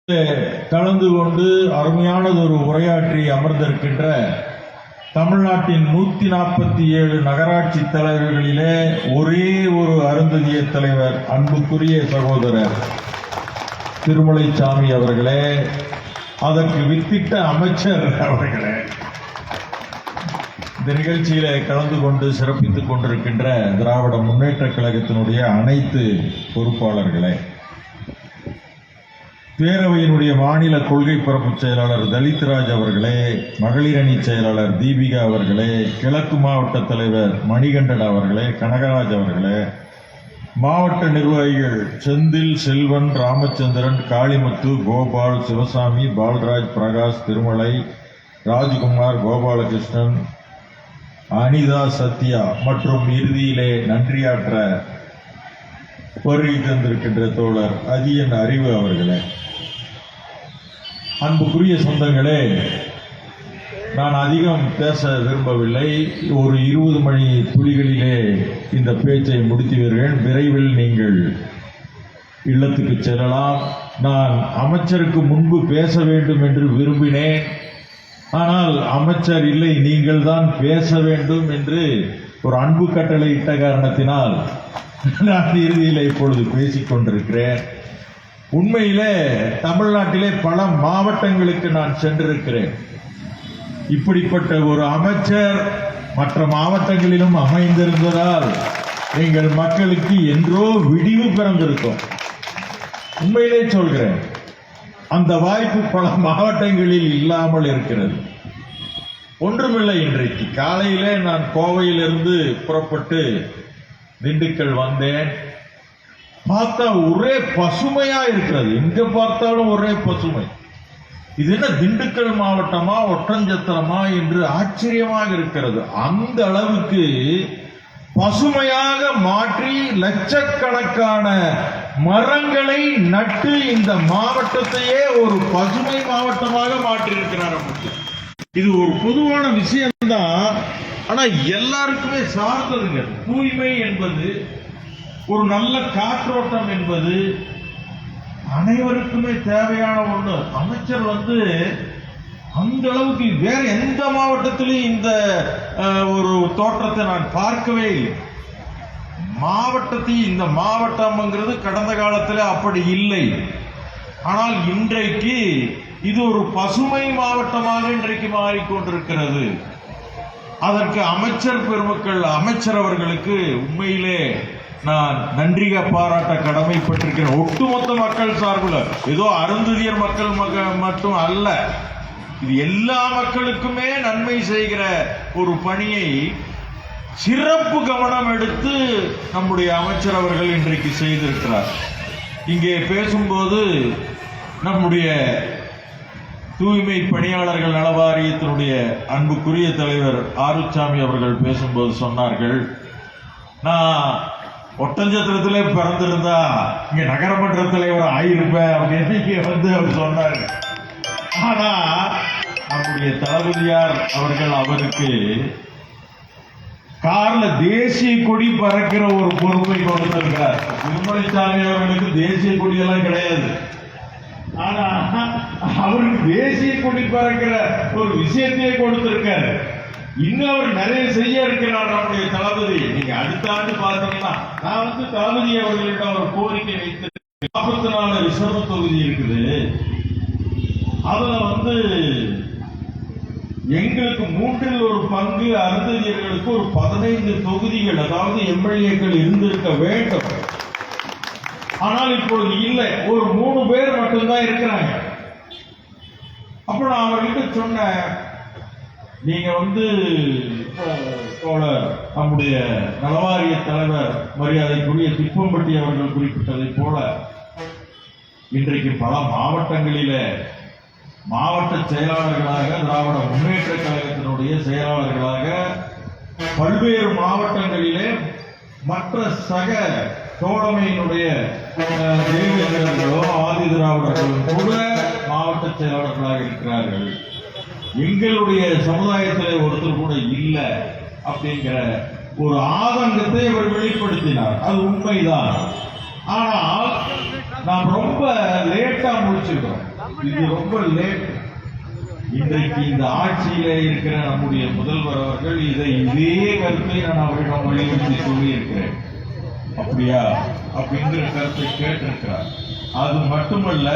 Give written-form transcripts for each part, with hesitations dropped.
கலந்து கொண்டு அருமையானது ஒரு உரையாற்றி அமர்ந்திருக்கின்ற தமிழ்நாட்டின் 147 நகராட்சி தலைவர்களிலே ஒரே ஒரு அருந்ததிய தலைவர், அன்புக்குரிய சகோதரர் திருமலைசாமி அவர்களே, அதற்கு வித்திட்ட அமைச்சர் அவர்களே, இந்த நிகழ்ச்சியில கலந்து கொண்டு சிறப்பித்துக் கொண்டிருக்கின்ற திராவிட முன்னேற்ற கழகத்தினுடைய அனைத்து பொறுப்பாளர்களே, பேரவையினுடைய மாநில கொள்கை பரப்பு செயலாளர் தலித்ராஜ் அவர்களே, மகளிர் அணி செயலாளர் தீபிகா அவர்களே, கிழக்கு மாவட்ட தலைவர் மணிகண்டன் அவர்களே, கனகராஜ் அவர்களே, மாவட்ட நிர்வாகிகள் செந்தில், செல்வன், ராமச்சந்திரன், காளிமுத்து, கோபால், சிவசாமி, பால்ராஜ், பிரகாஷ், திருமலை, ராஜ்குமார், கோபாலகிருஷ்ணன், அனிதா, சத்யா மற்றும் இறுதியிலே நன்றியாற்ற வருகை தந்திருக்கின்ற தோழர் அதியன் அறிவு அவர்களே, அன்புக்குரிய சொந்தங்களே, நான் அதிகம் பேச விரும்பவில்லை. ஒரு 20 மணி துளிகளிலே இந்த பேச்சை முடித்து வருகிறேன். விரைவில் நீங்கள் இல்லத்துக்கு செல்லலாம். நான் அமைச்சருக்கு முன்பு பேச வேண்டும் என்று விரும்பினேன். ஆனால் அமைச்சர் இல்லை, நீங்கள் தான் பேச வேண்டும் என்று ஒரு அன்பு கட்டளை இட்ட காரணத்தினால் நான் இறுதியில் இப்பொழுது பேசிக் கொண்டிருக்கிறேன். உண்மையிலே தமிழ்நாட்டிலே பல மாவட்டங்களுக்கு நான் சென்றிருக்கிறேன். இப்படிப்பட்ட ஒரு அமைச்சர் மற்ற மாவட்டங்களிலும் அமைந்திருந்ததால் எங்கள் மக்களுக்கு என்றோ விடிவு பிறந்திருக்கும். உண்மையிலே சொல்கிறேன், அந்த வாய்ப்பு பல மாவட்டங்களில் இல்லாமல் இருக்கிறது. ஒன்றுமில்லை, இன்றைக்கு காலையிலே நான் கோவையிலிருந்து புறப்பட்டு திண்டுக்கல் வந்தேன். பார்த்தா ஒரே பசுமையா இருக்கிறது, எங்க பார்த்தாலும் ஒரே பசுமை. இது என்ன திண்டுக்கல் மாவட்டமா ஒட்டஞ்சத்திரமா என்று ஆச்சரியமாக இருக்கிறது. அந்த அளவுக்கு பசுமையாக மாற்றி லட்சக்கணக்கான மரங்களை நட்டு இந்த மாவட்டத்தையே ஒரு பசுமை மாவட்டமாக மாற்றியிருக்கிறார். இது ஒரு பொதுவான விஷயம்தான், ஆனா எல்லாருக்குமே சார்ந்ததுங்க. தூய்மை என்பது, ஒரு நல்ல காற்றோட்டம் என்பது அனைவருக்குமே தேவையான ஒண்ணு. அமைச்சர் அந்த அளவுக்கு வேற எந்த மாவட்டத்திலும் இந்த ஒரு தோற்றத்தை நான் பார்க்கவே இல்லை. மாவட்டத்தில் இந்த மாவட்டம்ங்கிறது கடந்த காலத்தில் அப்படி இல்லை. ஆனால் இன்றைக்கு இது ஒரு பசுமை மாவட்டமாக இன்றைக்கு மாறிக்கொண்டிருக்கிறது. அதற்கு அமைச்சர் பெருமக்கள், அமைச்சர் அவர்களுக்கு உண்மையிலே நான் நன்றிக பாராட்ட கடமைப்பட்டிருக்கிறேன். ஒட்டுமொத்த மக்கள் சார்பில், ஏதோ அருந்ததியர் மக்கள் மட்டும் அல்ல, இது எல்லா மக்களுக்குமே நன்மை செய்கிற ஒரு பணியை சிறப்பு கவனம் எடுத்து நம்முடைய அமைச்சர் அவர்கள் இன்றைக்கு செய்திருக்கிறார். இங்கே பேசும்போது நம்முடைய தூய்மை பணியாளர்கள் நல வாரியத்தினுடைய அன்புக்குரிய தலைவர் ஆறுச்சாமி அவர்கள் பேசும்போது சொன்னார்கள், நான் ஒட்டஞ்சத்திரத்திலே பிறந்திருந்தா இங்க நகரமன்ற தலைவர் ஆயிருப்பேன் அப்படின்னு அவர் சொன்னார். ஆனா நம்முடைய தளபதியார் அவர்கள் அவருக்கு கார்ல தேசிய கொடி பறக்கிற ஒரு பொறுப்பை கொடுத்திருக்கிறார். திருமலைசாமி அவர்களுக்கு தேசிய கொடியெல்லாம் கிடையாது. ஆனா அவருக்கு தேசிய கொடி பறக்கிற ஒரு விஷயத்தையே கொடுத்திருக்காரு. இன்னும் அவர் நிறைய செய்ய இருக்கிறார் நம்முடைய தளபதி. நீங்க அடுத்த ஆண்டு பாத்தீங்கன்னா, நான் தளபதி அவர்களிடம் ஒரு கோரிக்கை வைத்து 44 ரிசர்வ் தொகுதி இருக்குது. அதுல எங்களுக்கு 1/3 அருந்ததியர்களுக்கு ஒரு 15 தொகுதிகள், அதாவது எம்எல்ஏக்கள் இருந்திருக்க வேண்டும். ஆனால் இப்பொழுது இல்லை, ஒரு 3 பேர் மட்டும்தான் இருக்கிறாங்க. அப்ப நான் அவர்கிட்ட சொன்னேன், நீங்க நம்முடைய நலவாரிய தலைவர் மரியாதைக்குரிய திப்பம்பட்டி அவர்கள் குறிப்பிட்டதை போல இன்றைக்கு பல மாவட்டங்களில மாவட்ட செயலாளர்களாக, திராவிட முன்னேற்ற கழகத்தினுடைய செயலாளர்களாக பல்வேறு மாவட்டங்களிலே மற்ற சக தோழமையினுடைய தேவேந்திரர்களோ ஆதி திராவிடர்களும் கூட மாவட்ட செயலாளர்களாக இருக்கிறார்கள். எங்களுடைய சமுதாயத்தில் ஒருத்தர் கூட இல்லை அப்படிங்கிற ஒரு ஆதங்கத்தை அவர் வெளிப்படுத்தினார். அது உண்மைதான். ஆனால் நாம் ரொம்ப லேட்டா முடிச்சிருக்கோம். இது ரொம்ப லேட். இன்றைக்கு இந்த ஆட்சியில இருக்கிற நம்முடைய முதல்வர் அவர்கள் இதே கருத்தை நான் அவரிடம் வலியுறுத்தி சொல்லி இருக்கிறேன். அப்படியா அப்படிங்கிற கருத்தை கேட்டிருக்கிறார். அது மட்டுமல்ல,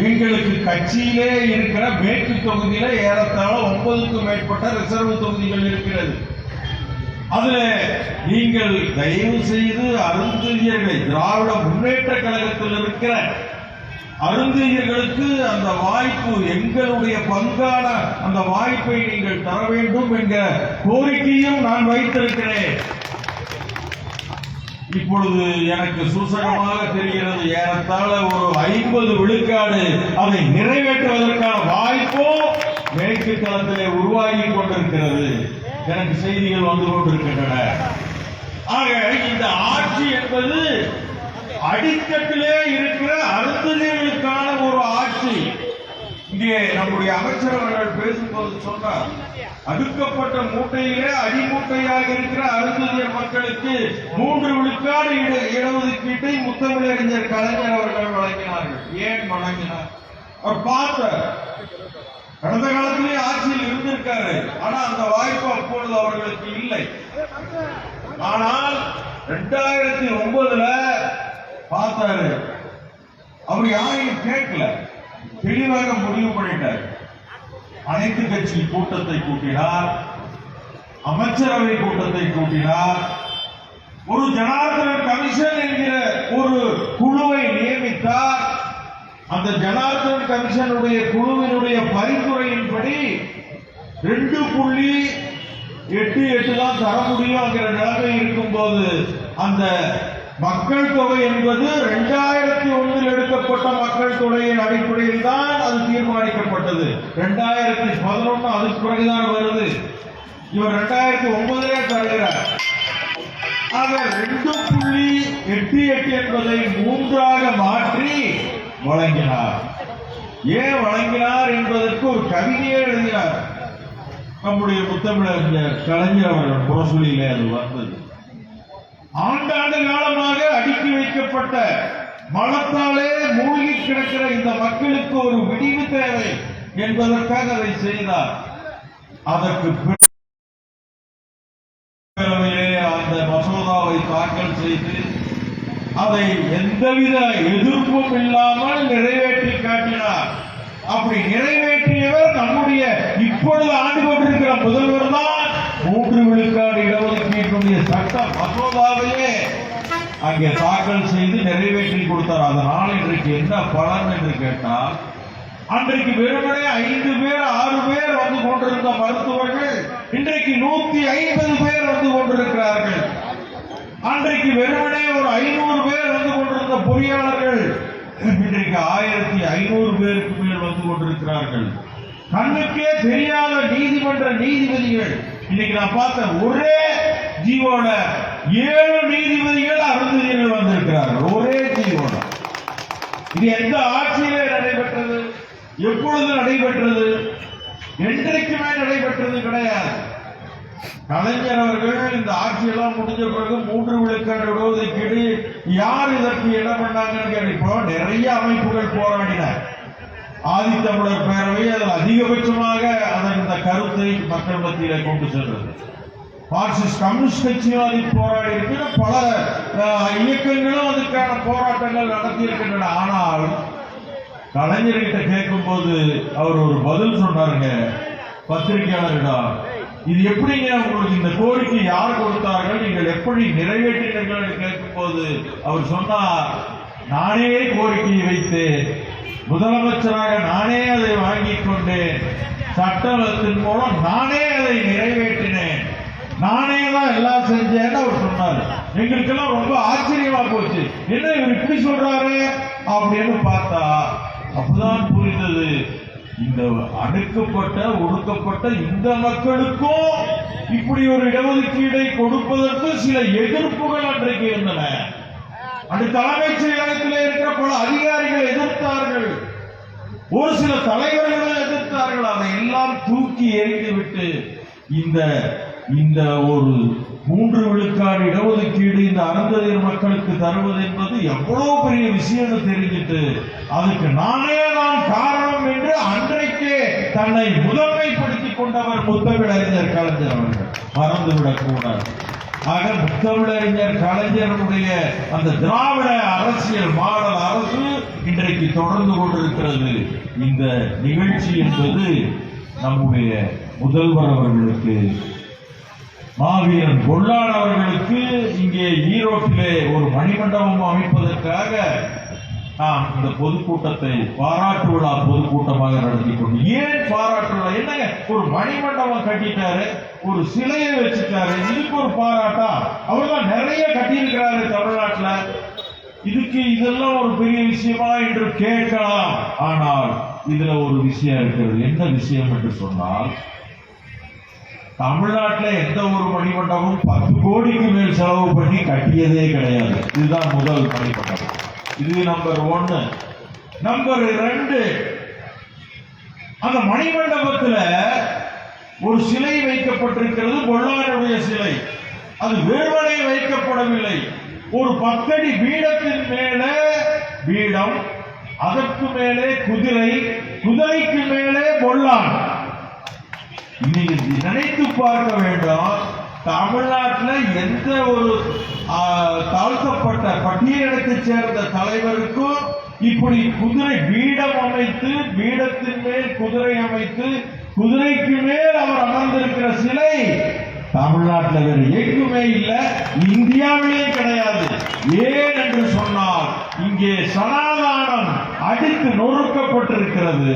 எங்களுக்கு கட்சியிலே இருக்கிற மேற்கு தொகுதியில ஏறத்தாழ 9க்கும் மேற்பட்ட ரிசர்வ் தொகுதிகள் இருக்கிறது. அதுல நீங்கள் தயவு செய்து அருந்ததியர்களை, திராவிட முன்னேற்ற கழகத்தில் இருக்கிற அருந்ததியர்களுக்கு அந்த வாய்ப்பு, எங்களுடைய பங்கான அந்த வாய்ப்பை நீங்கள் தர வேண்டும் என்கிற கோரிக்கையும் நான் வைத்திருக்கிறேன். இப்பொழுது எனக்கு சூசகமாக தெரிகிறது, ஏறத்தாழ ஒரு 50 விழுக்காடு அதை நிறைவேற்றுவதற்கான வாய்ப்போ மேற்கு களத்திலே உருவாகி கொண்டிருக்கிறது. எனக்கு செய்திகள் வந்து கொண்டிருக்கின்றன. ஆக இந்த ஆட்சி என்பது அடித்தட்டிலே இருக்கிற அருந்ததியர்களுக்கான ஒரு ஆட்சி. இங்கே நம்முடைய அமைச்சர் அவர்கள் பேசும்போது சொன்னார், அடுக்கப்பட்ட மூட்டையிலே அடிமூட்டையாக இருக்கிற அருந்ததியர் மக்களுக்கு 3 விழுக்காடு இடஒதுக்கீட்டை முத்தமிழறிஞர் கலைஞர் அவர்கள் வழங்கினார்கள். ஏன் வழங்கினார்? அவர் பார்த்தார், கடந்த காலத்திலே ஆட்சியில் இருந்திருக்காரு, ஆனா அந்த வாய்ப்பு அப்பொழுது அவர்களுக்கு இல்லை. ஆனால் 2009 பார்த்தாரு, அவர் யாரையும் கேட்கல, தெளிவாக முடிவு பண்ணிட்டார். அனைத்து கட்சி கூட்டத்தை கூட்டினார், அமைச்சரவை கூட்டத்தை கூட்டினார், ஒரு ஜனார்தன் கமிஷன் என்கிற ஒரு குழுவை நியமித்தார். அந்த ஜனார்தன் கமிஷனுடைய குழுவினுடைய பரிந்துரையின்படி 2.88 தான் தர முடியும் நிலைமை இருக்கும் போது அந்த மக்கள் தொகை என்பது 2001 எடுக்கப்பட்ட மக்கள் தொகையின் அடிப்படையில் தான் அது தீர்மானிக்கப்பட்டது. 2011 அதுக்கு பிறகுதான் வருது. இவர் 2009 தருகிறார். ஆக 2.88 என்பதை 3ஆக மாற்றி வழங்கினார். ஏன் வழங்கினார் என்பதற்கு ஒரு கவிதையை எழுதினார். நம்முடைய முத்தமிழர் கலைஞர் அவர்கள் புறசொலியிலே அது வந்தது. ஆண்டாண்டு காலமாக அடுக்கி வைக்கப்பட்ட மலத்தாலே மூழ்கி கிடக்கிற இந்த மக்களுக்கு ஒரு விடிவு தேவை என்பதற்காக அதை செய்தார். அதற்கு அந்த மசோதாவை தாக்கல் செய்து அதை எந்தவித எதிர்ப்பும் இல்லாமல் நிறைவேற்றி காட்டினார். அப்படி நிறைவேற்றியவர் நம்முடைய இப்பொழுது ஆண்டு கொண்டிருக்கிற முதல்வர் தான். 3 விழுக்காடு இடஒதுக்கீட்டுடைய சட்ட மசோதாவையே அங்கே தாக்கல் செய்து நிறைவேற்றி கொடுத்தார். அதனால் இன்றைக்கு என்ன பலன் என்று கேட்டால், அன்றைக்கு வெறுமனே 5 பேர் 6 பேர் வந்து கொண்டிருந்த மருத்துவர்கள் இன்றைக்கு 150 பேர் வந்து கொண்டிருக்கிறார்கள். அன்றைக்கு வெறுமனே ஒரு 500 பேர் வந்து கொண்டிருந்த பொறியாளர்கள் இன்றைக்கு 1500 பேருக்கு மேல் வந்து கொண்டிருக்கிறார்கள். கண்ணுக்கே தெரியாத நீதிமன்ற நீதிபதிகள் இன்னைக்கு நான் பார்த்த ஒரே ஜீவோட 7 நீதிபதிகள் அருந்ததியர்கள் வந்திருக்கிறார்கள். ஒரே ஜீவோட. இது எந்த ஆட்சியிலே நடைபெற்றது? எப்பொழுது நடைபெற்றது? என்றைக்குமே நடைபெற்றது கிடையாது. கலைஞர் அவர்கள் இந்த ஆட்சியெல்லாம் முடிஞ்ச பிறகு 3 விழுக்காடு இடஒதுக்கீடு யார் இதற்கு என்ன பண்ணாங்கன்னு கேட்டப்போ நிறைய அமைப்புகள் போராடின. ஆதித்தமிழர் பேரவை அதில் அதிகபட்சமாக அதன் இந்த கருத்தை மக்கள் மத்தியில கொண்டு சென்றது. மார்க்சிஸ்ட் கம்யூனிஸ்ட் கட்சியும் அதில் போராடி இருக்கிற பல இயக்கங்களும் அதுக்கான போராட்டங்கள் நடத்தி இருக்கின்றன. ஆனால் கலைஞர்கிட்ட கேட்கும் போது அவர் ஒரு பதில் சொன்னாருங்க பத்திரிகையாளரிடம், இது எப்படிங்க உங்களுக்கு இந்த கோரிக்கை யார் கொடுத்தார்கள், நீங்கள் எப்படி நிறைவேற்றினீர்கள் என்று கேட்கும் போது அவர் சொன்னார், நானே கோரிக்கையை வைத்தேன், முதலமைச்சராக நானே அதை வாங்கிக் கொண்டேன், சட்டத்தின் மூலம் நானே அதை நிறைவேற்றினேன், நானே தான் எல்லாம் செஞ்சேன்னு அவர் சொன்னார். எங்களுக்கெல்லாம் ரொம்ப ஆச்சரியமா போச்சு, என்ன இவர் இப்படி சொல்றாரு அப்படின்னு பார்த்தா அப்பதான் புரிந்தது, இந்த அடுக்கப்பட்ட ஒடுக்கப்பட்ட இந்த மக்களுக்கும் இப்படி ஒரு இடஒதுக்கீடை கொடுப்பதற்கு சில எதிர்ப்புகள் அன்றைக்கு இருந்தன. அந்த தலைமைச் செயலகத்தில் இருக்கிற பல அதிகாரிகள் எதிர்த்தார்கள், ஒரு சில தலைவர்கள் எதிர்த்தார்கள். அதை எல்லாம் தூக்கி எறிந்துவிட்டு இந்த ஒரு 3 விழுக்காடு இடஒதுக்கீடு இந்த அருந்ததியர் மக்களுக்கு தருவது என்பது எவ்வளவு பெரிய விஷயம்னு தெரிஞ்சிட்டு அதுக்கு நானே தான் காரணம் என்று அன்றைக்கே தன்னை முதன்மைப்படுத்திக் கொண்டவர் முத்தமிழறிஞர் கலைஞர் அவர்கள். மறந்துவிடக் கூடாது. ஆக முத்தமிழறிஞர் கலைஞருடைய அந்த திராவிட அரசியல் மாடல் அரசு இன்றைக்கு தொடர்ந்து கொண்டிருக்கிறது. இந்த நிகழ்ச்சி என்பது நம்முடைய முதல்வர் அவர்களுக்கு, மாவீரன் பொல்லான் அவர்களுக்கு இங்கே ஈரோட்டிலே ஒரு மணிமண்டபம் அமைப்பதற்காக நாம் இந்த பொதுக்கூட்டத்தை பாராட்டு விழா பொதுக்கூட்டமாக நடத்தி கொண்டு. ஏன் பாராட்டு விழா? என்னங்க, ஒரு மணிமண்டபம் கட்டிட்டாரு, ஒரு சிலையை வச்சுட்டாரு, இதுக்கு ஒரு பாராட்டா? அவர்தான் நிறைய கட்டியிருக்கிறாரு தமிழ்நாட்டில். இதுக்கு இதெல்லாம் ஒரு பெரிய விஷயமா என்று கேட்கலாம். ஆனால் இதுல ஒரு விஷயம் இருக்கிறது. என்ன விஷயம் என்று சொன்னால், தமிழ்நாட்டில் எந்த ஒரு மணிமண்டபமும் 10 கோடிக்கு மேல் செலவு பண்ணி கட்டியதே கிடையாது. இதுதான் முதல் மணிமண்டபம். இது நம்பர் 1. நம்பர் 2, அந்த மணிமண்டபத்தில் ஒரு சிலை வைக்கப்பட்டிருக்கிறது, பொல்லானுடைய சிலை. அது வெறுமனே வைக்கப்படவில்லை. ஒரு 10 அடி பீடத்தின் மேலே பீடம், அதற்கு மேலே குதிரை, குதிரைக்கு மேலே பொல்லான். இன்னைக்கு நினைத்து பார்க்க வேண்டும், தமிழ்நாட்டில் எந்த ஒரு தாழ்த்தப்பட்ட பட்டியலினத்தைச் சேர்ந்த தலைவருக்கும் இப்படி குதிரை பீடம் அமைத்து, பீடத்தின் மேல் குதிரை அமைத்து, குதிரைக்கு மேல் அவர் அமர்ந்திருக்கிற சிலை தமிழ்நாட்டில் வேறு எங்குமே இல்லை, இந்தியாவிலே கிடையாது. ஏன் என்று சொன்னால், இங்கே சனாதானம் அடித்து நொறுக்கப்பட்டிருக்கிறது.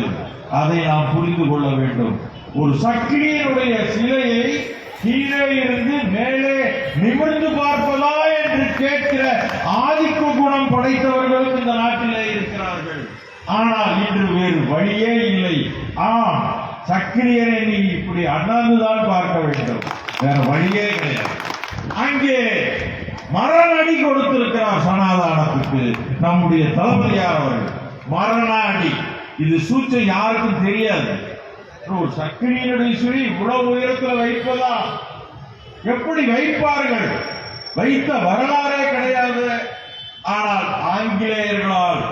அதை நாம் புரிந்து கொள்ள வேண்டும். ஒரு சக்தியினுடைய சிலையை கீழே இருந்து மேலே நிமிர்ந்து பார்ப்பதா என்று கேட்கிற ஆதிக்க குணம் படைத்தவர்களும் இந்த நாட்டிலே இருக்கிறார்கள். ஆனால் இன்று வேறு வழியே இல்லை. ஆம், சக்கிரியரை நீ இப்படி அண்ணாந்துதான் பார்க்க வேண்டும், வேற வழியே கிடையாது. அங்கே மரணடி கொடுத்திருக்கிறார் சனாதானத்துக்கு நம்முடைய தளபதியார் அவர்கள். மரண அடி. இது சூச்சை யாருக்கும் தெரியாது. ஒரு சக்கிரியனுடைய சுழி இவ்வளவு உயரத்தில் வைப்பதா? எப்படி வைப்பார்கள்? வைத்த வரலாறே கிடையாது. ஆனால் ஆங்கிலேயர்களால்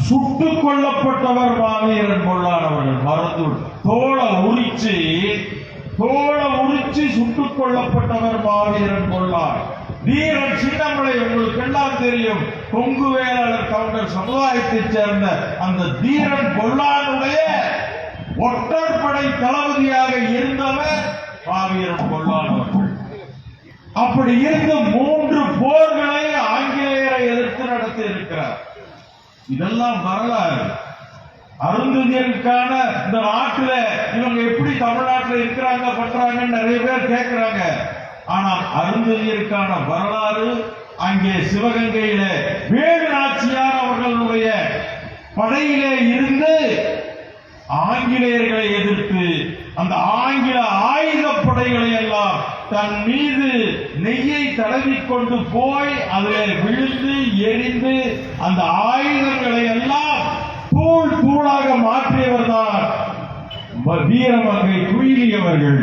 சுட்டுக் கொல்லப்பட்டவர் மாவீரன் பொல்லான் அவர்கள். மறந்து தோளை உரிச்சு சுட்டுக் கொல்லப்பட்டவர் மாவீரன் பொல்லான். வீரன் சின்னமலை உங்களுக்கு எல்லாம் தெரியும். கொங்கு வேளாளர் கவுண்டர் சமுதாயத்தைச் சேர்ந்த அந்த தீரன் பொல்லானுடைய ஒற்றற்படை தளபதியாக இருந்தவர் மாவீரன் பொல்லான் அவர்கள். அப்படி இருந்த 3 போர்களை ஆங்கிலேயரை எதிர்த்து நடத்தி இருக்கிறார். இதெல்லாம் வரலாறு. அருந்ததியருக்கான இந்த நாட்டில் இவங்க எப்படி தமிழ்நாட்டில் இருக்கிறாங்க பண்றாங்கன்னு நிறைய பேர் கேட்கிறாங்க. ஆனால் அருந்ததியருக்கான வரலாறு அங்கே சிவகங்கையில வேலு நாச்சியார் அவர்களுடைய படையிலே இருந்து ஆங்கிலேயர்களை எதிர்த்து அந்த ஆங்கில ஆயுத படைகளை எல்லாம் தன் மீது நெய்யை தடவிக்கொண்டு போய் அதில் விழுந்து எரிந்து அந்த ஆயுதங்களை எல்லாம் தூள் தூளாக மாற்றியவர் தான் வீரமங்கை குயிலி அவர்கள்.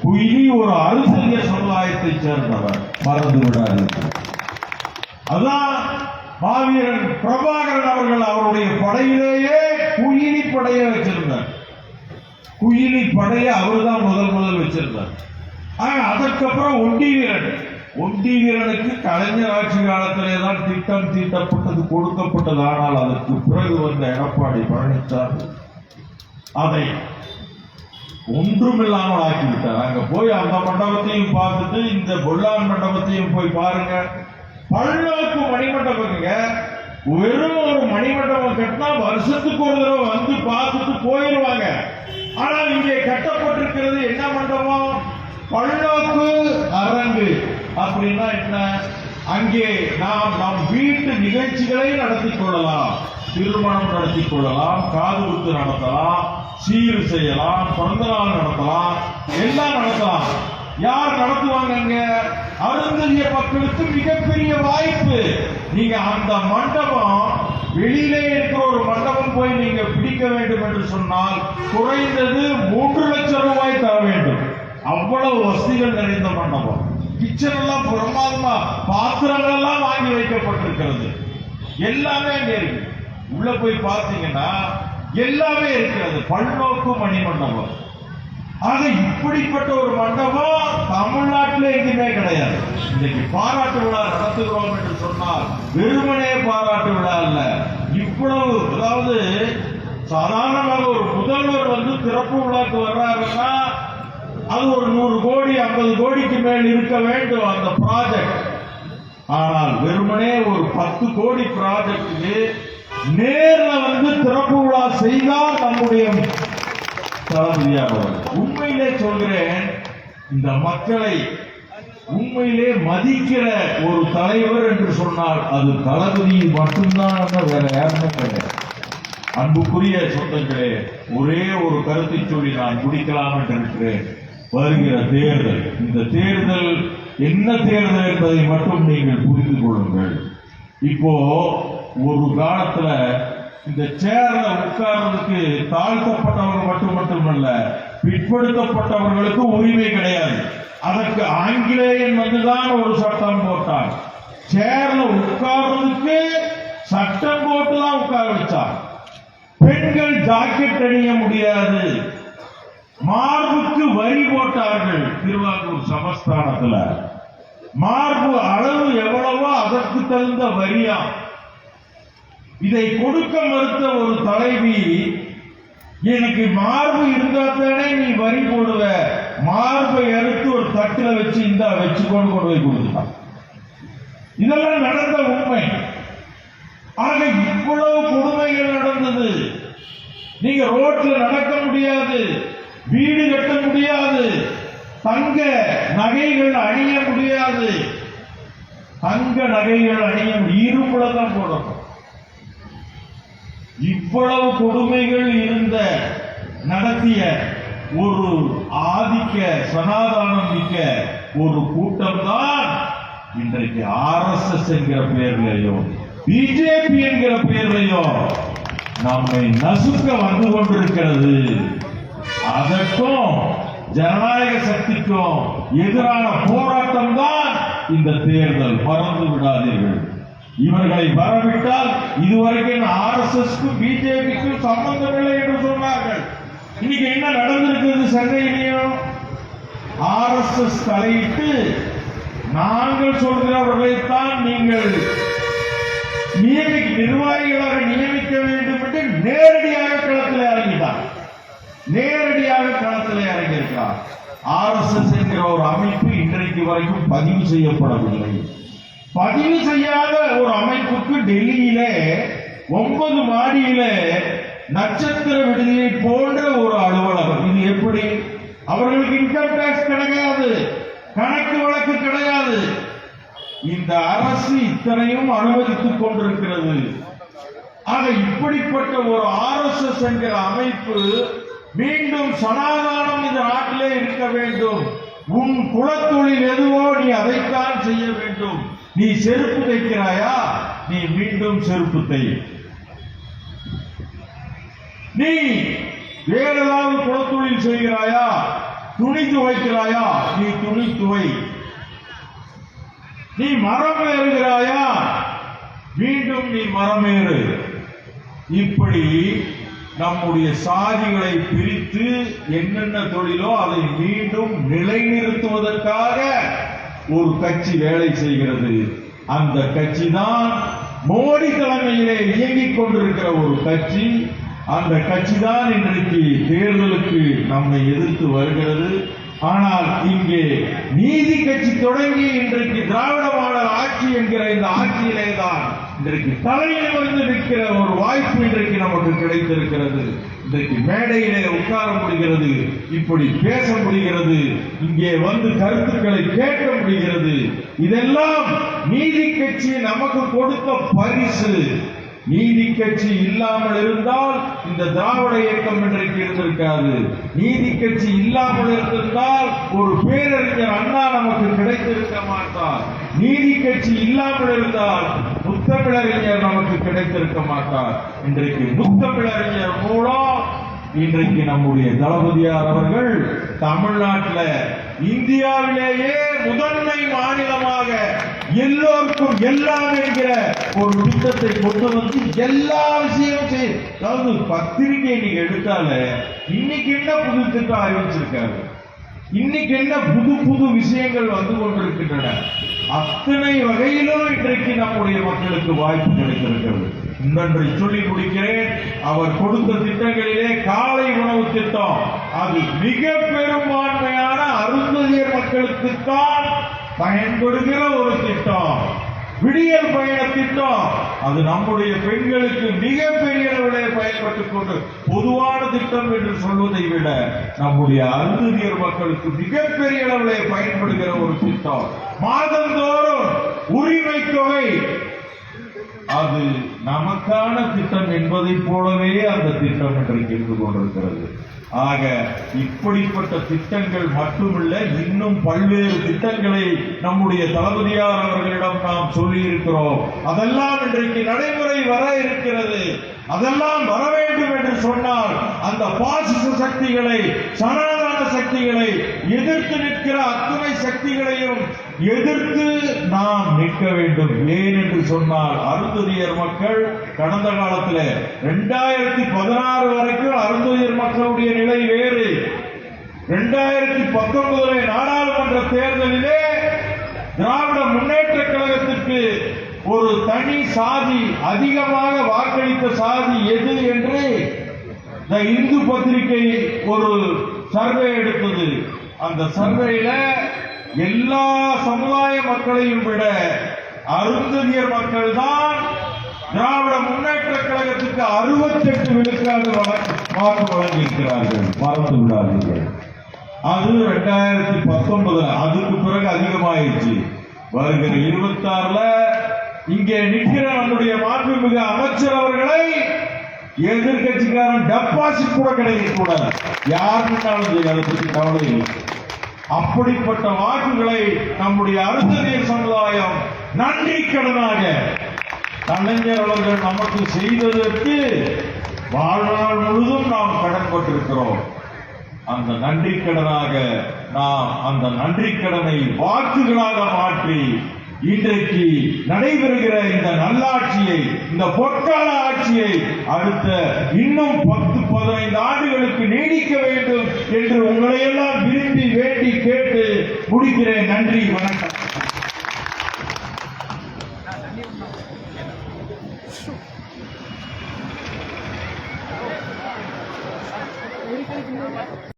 குயிலி ஒரு அருந்ததிய சமுதாயத்தை சேர்ந்தவர், மறந்து விடாது. அதான் மாவீரன் பிரபாகரன் அவர்கள் அவருடைய படையிலேயே குயிலி படையை வச்சிருந்தார். குயிலி படையை அவர்தான் முதல் வச்சிருந்தார். அதற்கப்புறம் ஒண்டி வீரனுக்கு கலைஞர் ஆட்சி காலத்திலே தான் திட்டம் தீட்டப்பட்டது, கொடுக்கப்பட்டது. ஆனால் அதற்கு பிறகு வந்த எடப்பாடி பழனிசாமி அதை ஒன்றுமில்லாமல் ஆக்கிவிட்டார். அங்க போய் அந்த மண்டபத்தையும் பார்த்துட்டு இந்த பொல்லான் மண்டபத்தையும் போய் பாருங்க. பல்நோக்கு மணிமண்டபங்க. வெறும் ஒரு மணிமண்டபம் கட்டினா வருஷத்துக்கு ஒரு தடவை வந்து பார்த்துட்டு போயிடுவாங்க. ஆனால் இங்கே கட்டப்பட்டிருக்கிறது என்ன மண்டபம்? பல்நோக்கு அரங்கு. அப்படின்னா என்ன? அங்கே நாம் நம் வீட்டு நிகழ்ச்சிகளை நடத்தி கொள்ளலாம், திருமணம் நடத்தி கொள்ளலாம், காதுகுத்து நடத்தலாம், சீர் செய்யலாம், பிறந்த நாள் நடத்தலாம், எல்லாம் நடத்தலாம். யார் நடத்துவாங்க? அருந்ததிய மக்களுக்கு மிகப்பெரிய வாய்ப்பு. நீங்க அந்த மண்டபம் வெளியிலே இருக்கிற ஒரு மண்டபம் போய் நீங்க பிடிக்க வேண்டும் என்று சொன்னால் குறைந்தது 3 லட்சம் ரூபாய் தர வேண்டும். அவ்வளவு வசதிகள் நிறைந்த மண்டபம். கிச்சன் எல்லாம் பிரமாதமா பாத்திரங்கள் எல்லாம் வாங்கி வைக்கப்பட்டிருக்கிறது. எல்லாமே அங்க இருக்கு. உள்ள போய் பார்த்தீங்கன்னா எல்லாமே இருக்கிறது. பல்நோக்கு மணிமண்டபம். ஆக இப்படிப்பட்ட ஒரு மண்டபம் தமிழ்நாட்டில் எங்குமே கிடையாது. இன்னைக்கு பாராட்டு விழா நடத்துகிறோம் என்று சொன்னால் வெறுமனே பாராட்டு விழா அல்ல. இவ்வளவு, அதாவது சாதாரணமாக ஒரு முதல்வர் வந்து திறப்பு விழாக்கு வர்றாருன்னா அது ஒரு 100 கோடி 50 கோடிக்கு மேல் இருக்க வேண்டும் அந்த ப்ராஜெக்ட். ஆனால் வெறுமனே ஒரு 10 கோடி ப்ராஜெக்டுக்கு நேர்ல வந்து திறப்பு விழா செய்தால் நம்முடைய தளபதியாக. உண்மையிலே சொல்கிறேன், இந்த மக்களை உண்மையிலே மதிக்கிற ஒரு தலைவர் என்று சொன்னால் அது தளபதி மட்டும்தான், வேற யாருமே கிடையாது. அன்புக்குரிய சொந்தங்களே, ஒரே ஒரு கருத்தை சொல்லி நான் முடிக்கலாம் என்று இருக்கிறேன். வருகிற தேர்தல், இந்த தேர்தல் என்ன தேர்தல் என்பதை மட்டும் நீங்கள் புரிந்து கொள்ளுங்கள். இப்போ ஒரு காலத்துல இந்த சேர்ல உட்கார்றதுக்கு தாழ்த்தப்பட்டவர்கள் மட்டுமல்ல, பிற்படுத்தப்பட்டவர்களுக்கு உரிமை கிடையாது. அதற்கு ஆங்கிலேயன் வந்துதான் ஒரு சட்டம் போட்டான். சேர்ல உட்கார்றதுக்கு சட்டம் போட்டுதான் உட்கார வச்சார். பெண்கள் ஜாக்கெட் அணிய முடியாது. மார்புக்கு வரி போட்டார்கள். திருவாரூர் சமஸ்தானத்துல மார்பு அளவு எவ்வளவோ அதற்கு தகுந்த வரியா. இதை கொடுக்க மறுத்த ஒரு தலைவி, எனக்கு மார்பு இருந்தா தானே நீ வரி போடுவ, மார்பை அறுத்து ஒரு தட்டுல வச்சு இந்தா வச்சு கொண்டு போய் கொடுத்துட்டான். இதெல்லாம் நடந்த உண்மை. ஆக இவ்வளவு கொடுமைகள் நடந்தது. நீங்க ரோட்ல நடக்க முடியாது, வீடு கட்ட முடியாது, தங்க நகைகள் அணிய முடியாது. தங்க நகைகள் அணிய இரும்புல தான் போடணும். இவ்வளவு கொடுமைகள் இருந்த நடத்திய ஒரு ஆதிக்க சனாதானம் மிக்க ஒரு கூட்டம் தான் இன்றைக்கு RSS என்கிற பெயர்லையோ பிஜேபி என்கிற பெயர்லையோ நம்மை நசுக்க வந்து கொண்டிருக்கிறது. அதற்கும் ஜனநாயக சக்திக்கும் எதிரான போராட்டம் தான் இந்த தேர்தல். மறந்து விடாதீர்கள். இவர்களை வரவிட்டால் இதுவரைக்கும் RSSக்கும் பிஜேபிக்கும் சம்பந்தம் இல்லை என்று சொன்னார்கள். இன்னைக்கு என்ன நடந்திருக்கிறது? சென்னையிலையும் RSS தலையிட்டு நாங்கள் சொல்கிறவர்களைத்தான் நீங்கள் நிர்வாகிகளாக நியமிக்க வேண்டும் என்று நேரடியாக களத்தில் இறங்கிட்டார். நேரடியாக களத்தில் இறங்கியிருக்கிறார். RSS என்கிற ஒரு அமைப்பு இன்றைக்கு வரைக்கும் பதிவு செய்யப்படவில்லை. பதிவு செய்யாத ஒரு அமைப்புக்கு டெல்லியிலே 9 மாடியிலே நட்சத்திர விடுதியை போன்ற ஒரு அலுவலகம். இது எப்படி? அவர்களுக்கு இன்கம் டாக்ஸ் கிடையாது, கணக்கு வழக்கு கிடையாது. இந்த அரசு இத்தனையும் அனுமதித்துக் கொண்டிருக்கிறது. ஆக இப்படிப்பட்ட ஒரு RSS என்கிற அமைப்பு மீண்டும் சனாதானம் இந்த நாட்டிலே இருக்க வேண்டும். உன் குலத்தொழில் எதுவோ நீ அதைத்தான் செய்ய வேண்டும். நீ செருப்பு தைக்கிறாயா, நீ மீண்டும் செருப்பு தை. நீ வேற ஏதாவது குலத்தொழில் செய்கிறாயா, துணி துவைக்கிறாயா, நீ துணி துவை. நீ மரம் ஏறுகிறாயா, மீண்டும் நீ மரம் ஏறு. இப்படி நம்முடைய சாதிகளை பிரித்து என்னென்ன தொழிலோ அதை மீண்டும் நிலைநிறுத்துவதற்காக ஒரு கட்சி வேலை செய்கிறது. அந்த கட்சி தான் மோடி தலைமையிலே இயங்கிக் கொண்டிருக்கிற ஒரு கட்சி. அந்த கட்சி தான் இன்றைக்கு தேர்தலுக்கு நம்மை எதிர்த்து வருகிறது. ஆனால் இங்கே நீதி கட்சி தொடங்கி இன்றைக்கு திராவிட மாடல் ஆட்சி என்கிற இந்த ஆட்சியிலே தான் இன்றைக்கு தலையில் வந்து நிற்கிற ஒரு வாய்ப்பு இன்றைக்கு நமக்கு கிடைத்திருக்கிறது. இன்றைக்கு மேடையிலே உட்கார முடிகிறது, இப்படி பேச முடிகிறது, இங்கே வந்து கருத்துக்களை கேட்க முடிகிறது. இதெல்லாம் நீதி கட்சி நமக்கு கொடுத்த பரிசு. நீதி கட்சி இல்லாமல் இருந்தால் இந்த திராவிட இயக்கம் இன்றைக்கு இருந்திருக்காது. நீதி கட்சி இல்லாமல் இருந்திருந்தால் ஒரு பேரறிஞர் அண்ணா நமக்கு கிடைத்திருக்க மாட்டார். நீதி கட்சி இல்லாமல் இருந்தால் முத்தமிழறிஞர் நமக்கு கிடைத்திருக்க மாட்டார். இன்றைக்கு முத்தமிழறிஞர் மூலம் இன்றைக்கு நம்முடைய தளபதியார் அவர்கள் தமிழ்நாட்டில் இந்தியாவிலேயே முதன்மை மாநிலமாக எல்லோருக்கும் எல்லாம் என்கிற ஒரு திட்டத்தை கொண்டு வந்து எல்லா விஷயமும் அதாவது பத்திரிகை நீங்க எடுத்தால இன்னைக்கு என்ன புது திட்டம் அறிவிச்சிருக்காரு, இன்னைக்கு என்ன புது புது விஷயங்கள் வந்து கொண்டிருக்கின்றன. அத்தனை வகையிலும் இன்றைக்கு நம்முடைய மக்களுக்கு வாய்ப்பு கிடைத்திருக்கிறது. இன்னொன்றை சொல்லி முடிக்கிறேன். அவர் கொடுத்த திட்டங்களிலே காலை உணவு திட்டம் அது மிக பெரும்பான்மையான அருந்ததியர் மக்களுக்குத்தான் பயன்படுகிற ஒரு திட்டம். விடியல் பயண திட்டம் அது நம்முடைய பெண்களுக்கு மிகப்பெரிய அளவில் பயன்பட்டுக் கொண்டு பொதுவான திட்டம் என்று சொல்வதை விட நம்முடைய அருந்ததியர் மக்களுக்கு மிகப்பெரிய அளவில் பயன்படுகிற ஒரு திட்டம். மாதந்தோறும் உரிமை தொகை அது நமக்கான திட்டம் என்பதை போலவே அந்த திட்டம் இன்றைக்கு இருந்து கொண்டிருக்கிறது. ஆக இப்படிப்பட்ட திட்டங்கள் மட்டுமல்ல, இன்னும் பல்வேறு திட்டங்களை நம்முடைய தளபதியார் அவர்களிடம் நாம் சொல்லி இருக்கிறோம். அதெல்லாம் இன்றைக்கு நடைமுறை வர இருக்கிறது. அதெல்லாம் வர வேண்டும் என்று சொன்னால் அந்த பாசிச சக்திகளை, சனாதன சக்திகளை எதிர்த்து நிற்கிற அத்துணை சக்திகளையும் எதிர்த்து நாம் நிற்க வேண்டும். ஏன் என்று சொன்னால் அருந்ததியர் மக்கள் கடந்த காலத்தில் 2016 வரைக்கும் அருந்ததியர் மக்களுடைய நிலை வேறு. 2019 நாடாளுமன்ற தேர்தலிலே திராவிட முன்னேற்ற கழகத்திற்கு ஒரு தனி சாதி, அதிகமாக வாக்களித்த சாதி எது என்று இந்து பத்திரிகை ஒரு சர்வே எடுத்தது. அந்த சர்வேல எல்லா சமுதாய மக்களையும் விட அருந்ததியர் மக்கள் தான் திராவிட முன்னேற்ற கழகத்துக்கு 68 விழுக்காடு வாக்கு வழங்கியிருக்கிறார்கள். மறந்து விடாதீர்கள். அது 2019. அதுக்கு பிறகு அதிகமாயிடுச்சு. வருகிற 26ல இங்கே நிற்கிற நம்முடைய மாண்புமிகு அமைச்சர் அவர்களை எதிர்கட்சிக்காரன் டெபாசிட் கூட கிடைக்க கூடாது. யார் நின்றாலும் அதை பற்றி கவலை இல்லை. அப்படிப்பட்ட வாக்குகளை நம்முடைய அருந்ததியர் சமுதாயம் நன்றி கடனாக கலைஞர் அவர்கள் நமக்கு செய்ததற்கு வாழ்நாள் முழுதும் நாம் கடன்பட்டிருக்கிறோம். அந்த நன்றி கடனாக நாம் அந்த நன்றி கடனை வாக்குகளாக மாற்றி இன்றைக்கு நடைபெறுகிற இந்த நல்லாட்சியை, இந்த பொற்கால ஆட்சியை அடுத்த இன்னும் 10-15 ஆண்டுகளுக்கு நீடிக்க வேண்டும் என்று உங்களையெல்லாம் விரும்பி வேண்டி கேட்டு முடிக்கிறேன். நன்றி, வணக்கம்.